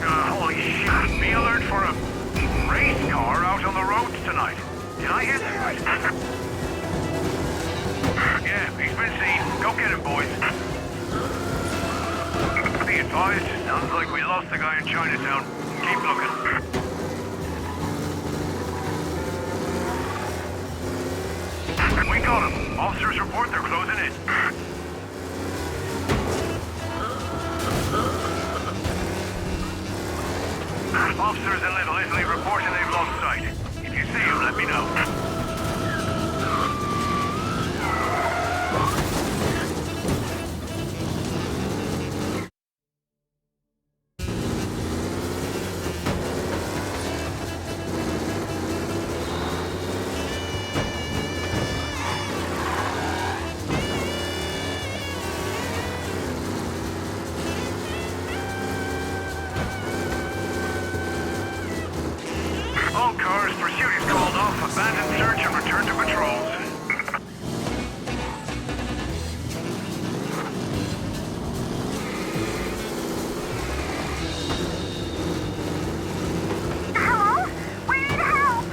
Holy shit. Be alert for a race car out on the roads tonight. Did I hear that right? Yeah, he's been seen. Go get him, boys. Be advised, sounds like we lost the guy in Chinatown. Keep looking. We got him. Officers report they're closing in. Officers in Little Italy reporting they've lost sight. If you see him, let me know. All cars, pursuit is called off. Abandon search and return to patrols. Hello? We need help!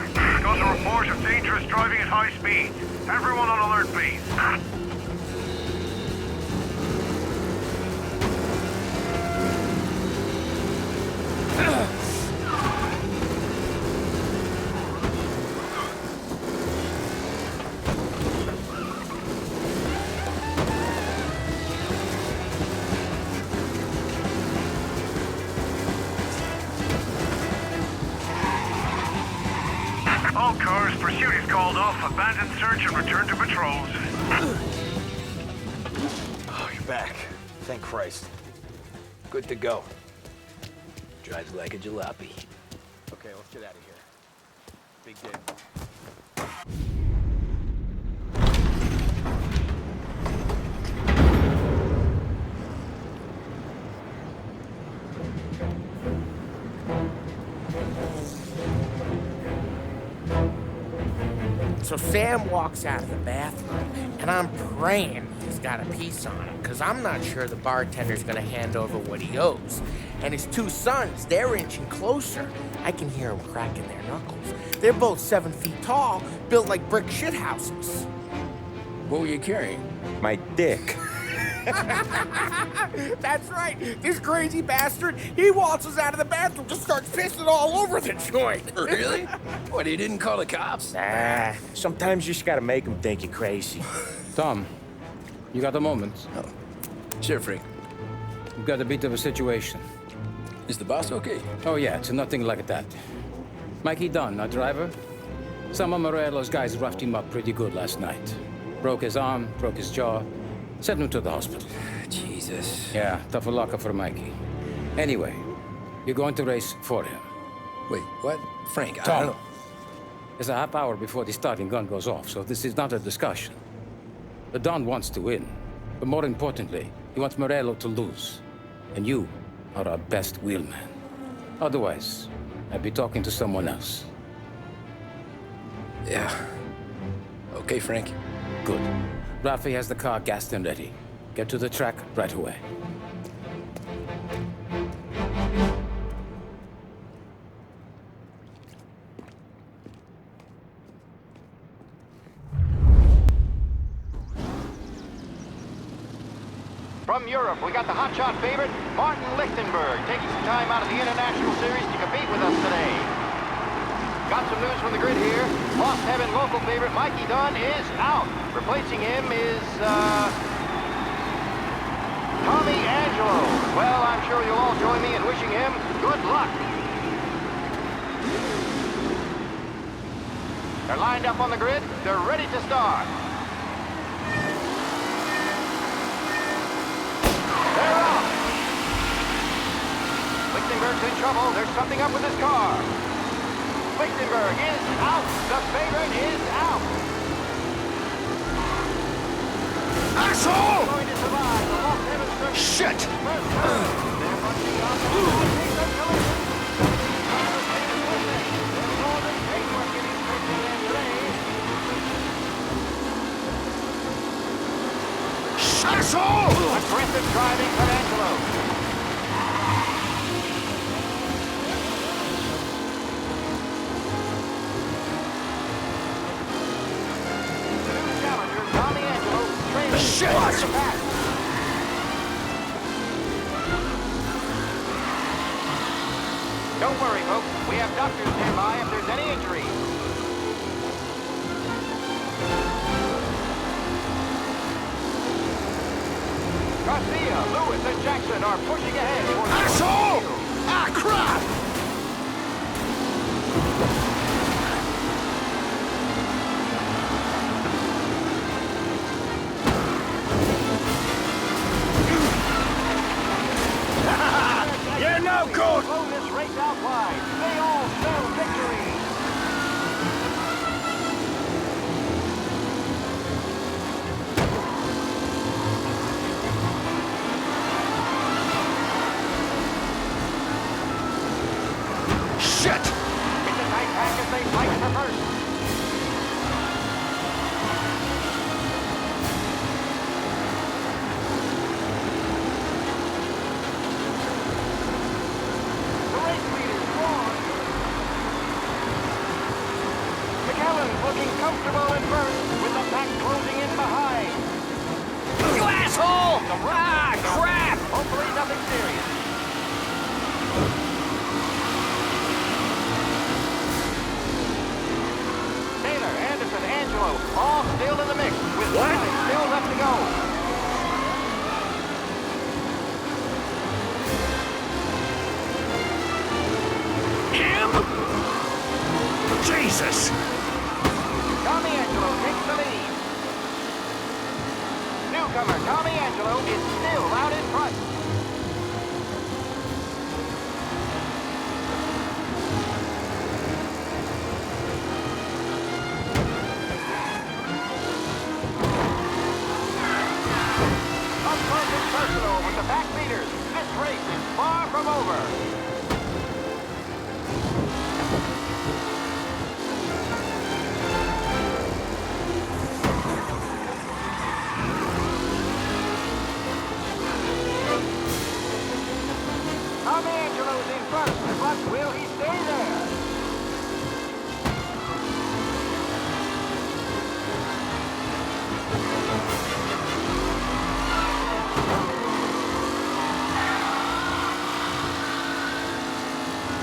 Got a report of dangerous driving at high speed. Everyone on alert, please. car's pursuit is called off. Abandon search and return to patrols. Oh, you're back. Thank Christ. Good to go. Drives like a jalopy. Okay, let's get out of here. Big day. So Sam walks out of the bathroom, and I'm praying he's got a piece on him, because I'm not sure the bartender's gonna hand over what he owes. And his two sons, they're inching closer. I can hear them cracking their knuckles. They're both 7 feet tall, built like brick shithouses. What were you carrying? My dick. That's right. This crazy bastard, he waltzes out of the bathroom, just starts pissing all over the joint. Really? What, he didn't call the cops? Nah, sometimes you just gotta make them think you're crazy. Tom, you got a moment? Oh. Sure, Frank. We've got a bit of a situation. Is the boss okay? Oh, yeah, it's nothing like that. Mikey Dunn, our driver. Some of Morello's guys roughed him up pretty good last night. Broke his arm, broke his jaw. Sent him to the hospital. Jesus. Yeah, tough luck for Mikey. Anyway, you're going to race for him. Wait, what? Frank, I Tom, don't know. there's a half hour before the starting gun goes off, so this is not a discussion. The Don wants to win, but more importantly, he wants Morello to lose. And you are our best wheelman. Otherwise, I'd be talking to someone else. Yeah. Okay, Frank. Good. Rafi has the car gassed and ready. Get to the track right away. From Europe, we got the hotshot favorite, Martin Lichtenberg, taking some time out of the International Series to compete with us today. Got some news from the grid here. Lost Heaven local favorite Mikey Dunn is out. Replacing him is, Tommy Angelo. Well, I'm sure you'll all join me in wishing him good luck. They're lined up on the grid. They're ready to start. They're off. Lichtenberg's in trouble. There's something up with his car. Lichtenberg is out. The favorite is out. Asshole! Going to survive. The Lost Heaven Circuit. Shit! They're punching off the collision. There's Northern paintwork getting stretching there today. Asshole! Aggressive driving from Angelo. Tommy Angelo trailing Shit! the pack. Don't worry, folks. We have doctors nearby if there's any injury. Garcia, Lewis, and Jackson are pushing ahead towards the Asshole! field. Ah, crap! You're no good! Blow this race out wide. They all spell victory. Shit! It's a tight pack as they fight for first. The race leader's gone. McAllen looking comfortable in first, with the pack closing in behind. You asshole! Ah, crap! Hopefully nothing serious. Taylor, Anderson, Angelo, all still in the mix, with time still left to go. Him? Jesus! front. Up close and personal with the back leaders. This race is far from over. Tommy Angelo's in front, but will he stay there?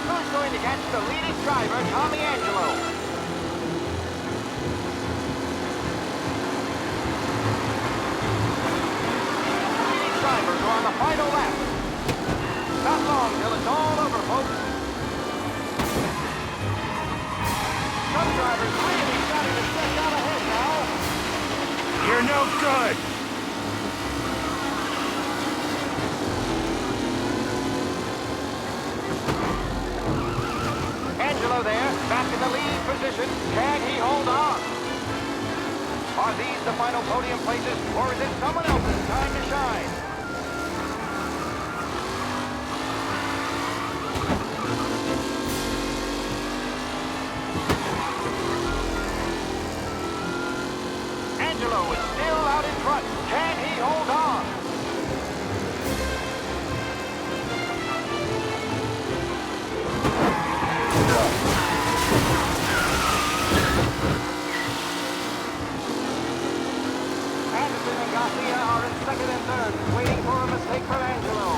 Who's going to catch the leading driver, Tommy Angelo? The leading drivers are on the final lap. Not long till it's all over, folks. Some drivers really starting to stretch out ahead now. You're no good! Angelo there, back in the lead position. Can he hold on? Are these the final podium places, or is it someone else's time to shine? Angelo is still out in front. Can he hold on? Anderson and Garcia are in second and third, waiting for a mistake from Angelo.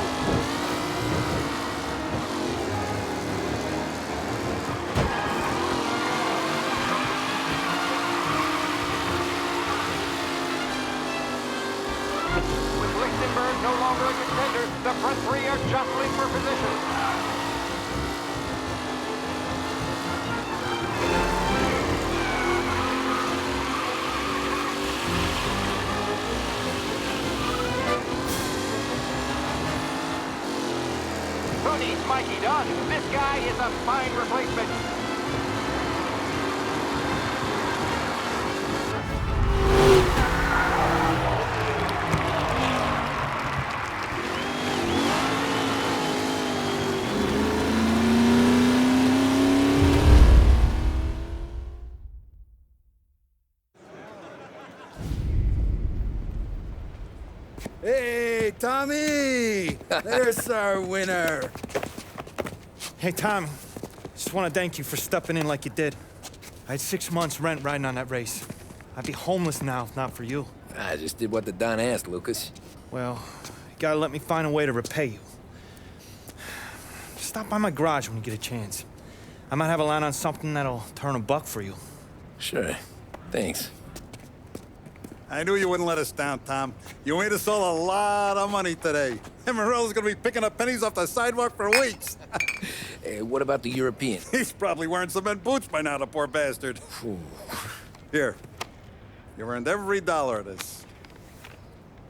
With Lichtenberg no longer a contender, the front three are jostling for position. Who needs Mikey Dunn? This guy is a fine replacement. Hey, Tommy! There's our winner. Hey, Tom. Just want to thank you for stepping in like you did. I had 6 months rent riding on that race. I'd be homeless now if not for you. I just did what the Don asked, Lucas. Well, you gotta let me find a way to repay you. Stop by my garage when you get a chance. I might have a line on something that'll turn $1 for you. Sure. Thanks. I knew you wouldn't let us down, Tom. You made us all a lot of money today. And Morello's gonna be picking up pennies off the sidewalk for weeks. Hey, what about the European? He's probably wearing cement boots by now, the poor bastard. Here. You earned every dollar of this.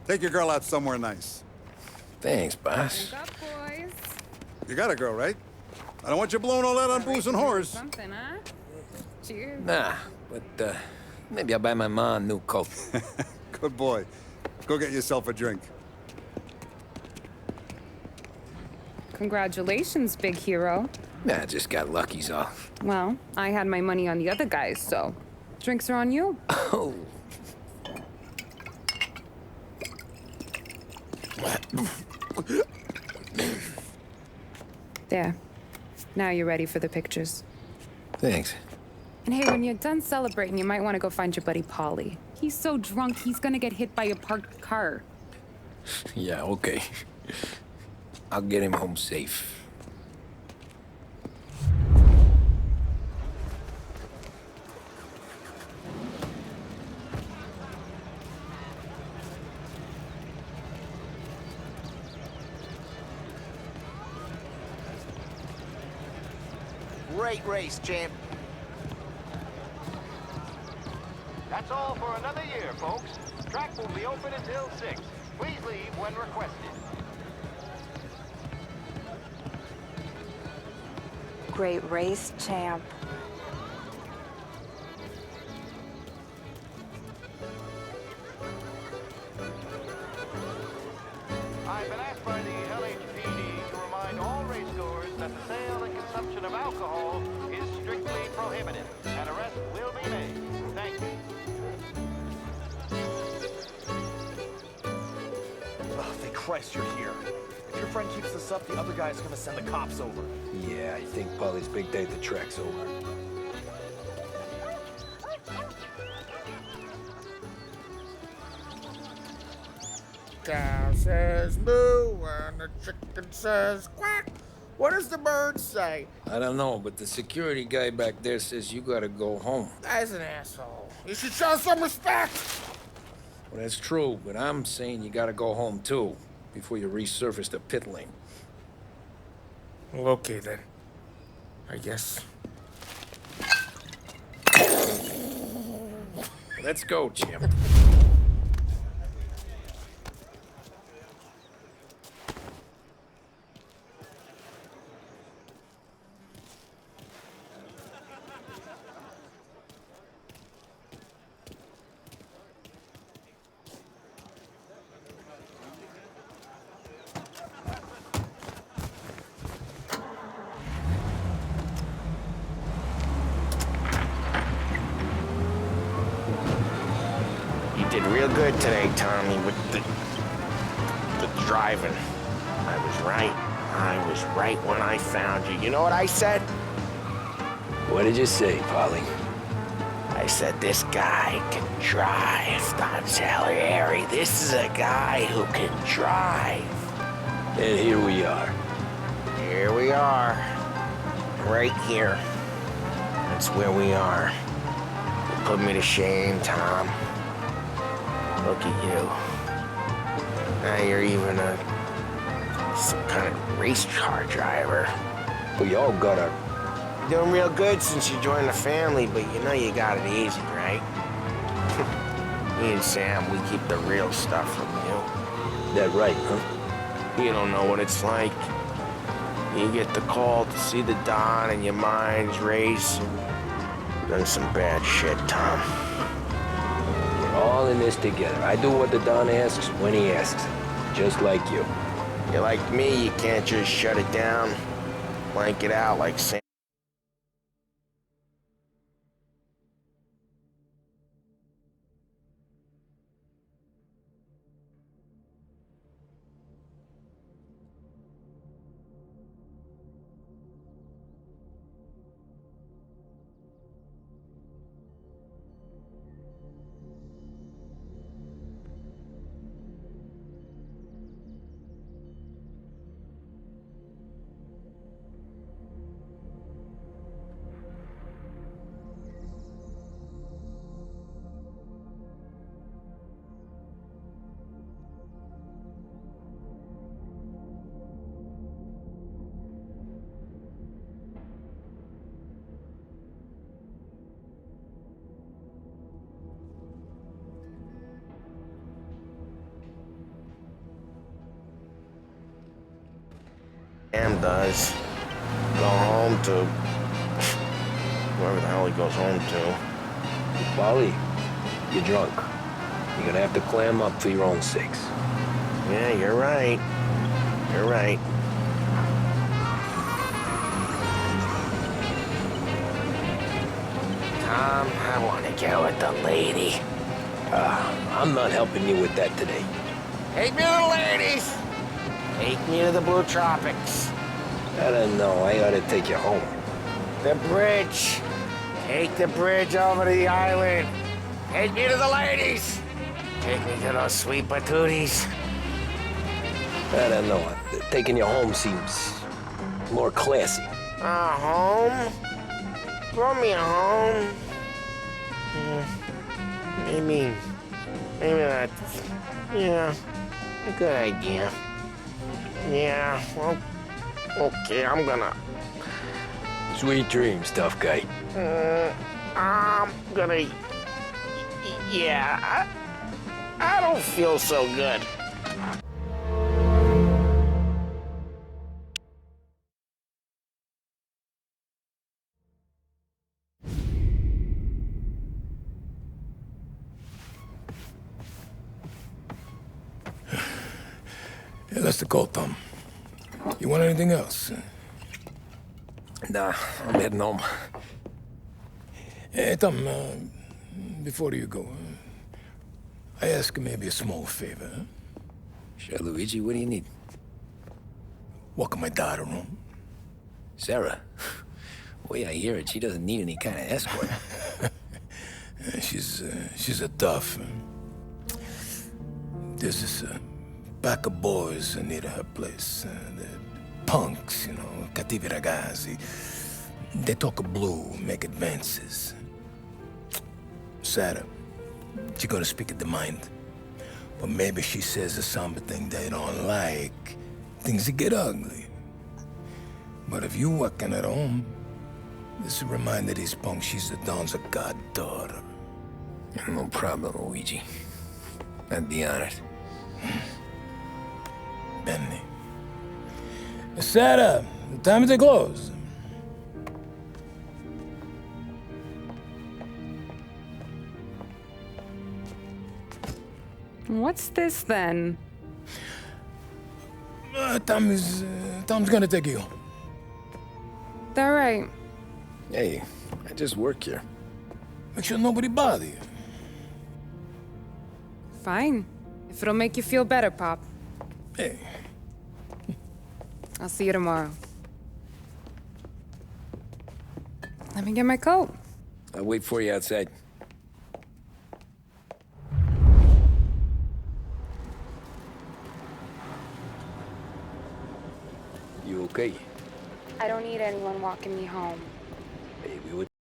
Take your girl out somewhere nice. Thanks, boss. Drink up, boys. You got a girl, right? I don't want you blowing all that on booze and whores. Something, huh? Cheers. Nah, but, maybe I'll buy my mom a new coat. Good boy. Go get yourself a drink. Congratulations, big hero. Nah, I just got lucky's all. Well, I had my money on the other guys, so drinks are on you. Oh. There. Now you're ready for the pictures. Thanks. And hey, when you're done celebrating, you might want to go find your buddy Paulie. He's so drunk, he's gonna get hit by a parked car. Yeah, okay. I'll get him home safe. Great race, champ. That's all for another year, folks. Track will be open until 6. Please leave when requested. great race champ. I've been asked by the LHPD to remind all racegoers that the sale and consumption of alcohol is strictly prohibited. An arrest will be made. Thank you. Oh, thank Christ you're here. If your friend keeps this up, the other guy's gonna send the cops over. Yeah, I think Polly's big day at the track's over. Cow says moo and the chicken says quack. What does the bird say? I don't know, but the security guy back there says you gotta go home. Guy's an asshole. You should show some respect. Well, that's true, but I'm saying you gotta go home too, before you resurface the pit lane. Well, okay then. I guess. Let's go, champ. Did real good today, Tommy, with the driving. I was right. I was right when I found you. You know what I said? What did you say, Polly? I said, this guy can drive, Don Salieri. This is a guy who can drive. And here we are. Here we are. Right here. That's where we are. You put me to shame, Tom. Look at you. Now you're even some kind of race car driver. We all got our... You're doing real good since you joined the family, but you know you got it easy, right? Me and Sam, we keep the real stuff from you. That right, huh? You don't know what it's like. You get the call to see the Don and your mind's race. You've done some bad shit, Tom. All in this together. I do what the Don asks when he asks. Just like you. You're like me, you can't just shut it down, blank it out like Sam. Sam does. Go home to wherever the hell he goes home to. Polly, you're drunk. You're gonna have to clam up for your own sakes. Yeah, you're right. You're right. Tom, I want to get with the lady. I'm not helping you with that today. Take me to the ladies! Take me to the Blue Tropics. I don't know. I ought to take you home. The bridge. Take the bridge over to the island. Take me to the ladies. Take me to those sweet patooties. I don't know. Taking you home seems more classy. Home? Throw me a home. Maybe that's, yeah, a good idea. Yeah, well, okay, I'm gonna... Sweet dreams, tough guy. I'm gonna... Yeah, I don't feel so good. That's the call, Tom. You want anything else? Nah, I'm heading home. Hey, Tom, before you go, I ask maybe a small favor. Huh? Sure, Luigi, what do you need? Welcome my daughter home. Sarah? The way I hear it, she doesn't need any kind of escort. She's a tough. There's this pack of boys near her place. They're punks, you know, cattivi ragazzi. They talk blue, make advances. Sarah, she gonna speak at the mind. But maybe she says something they don't like. Things get ugly. But if you working at home, this will remind these punks she's the Don's a goddaughter. No problem, Luigi. I'd be honored. Benny. Sarah, time to close. What's this then? Tom's gonna take you. All right. Hey, I just work here. Make sure nobody bother you. Fine. If it'll make you feel better, Pop. Hey. I'll see you tomorrow. Let me get my coat. I'll wait for you outside. You okay? I don't need anyone walking me home. Hey, we would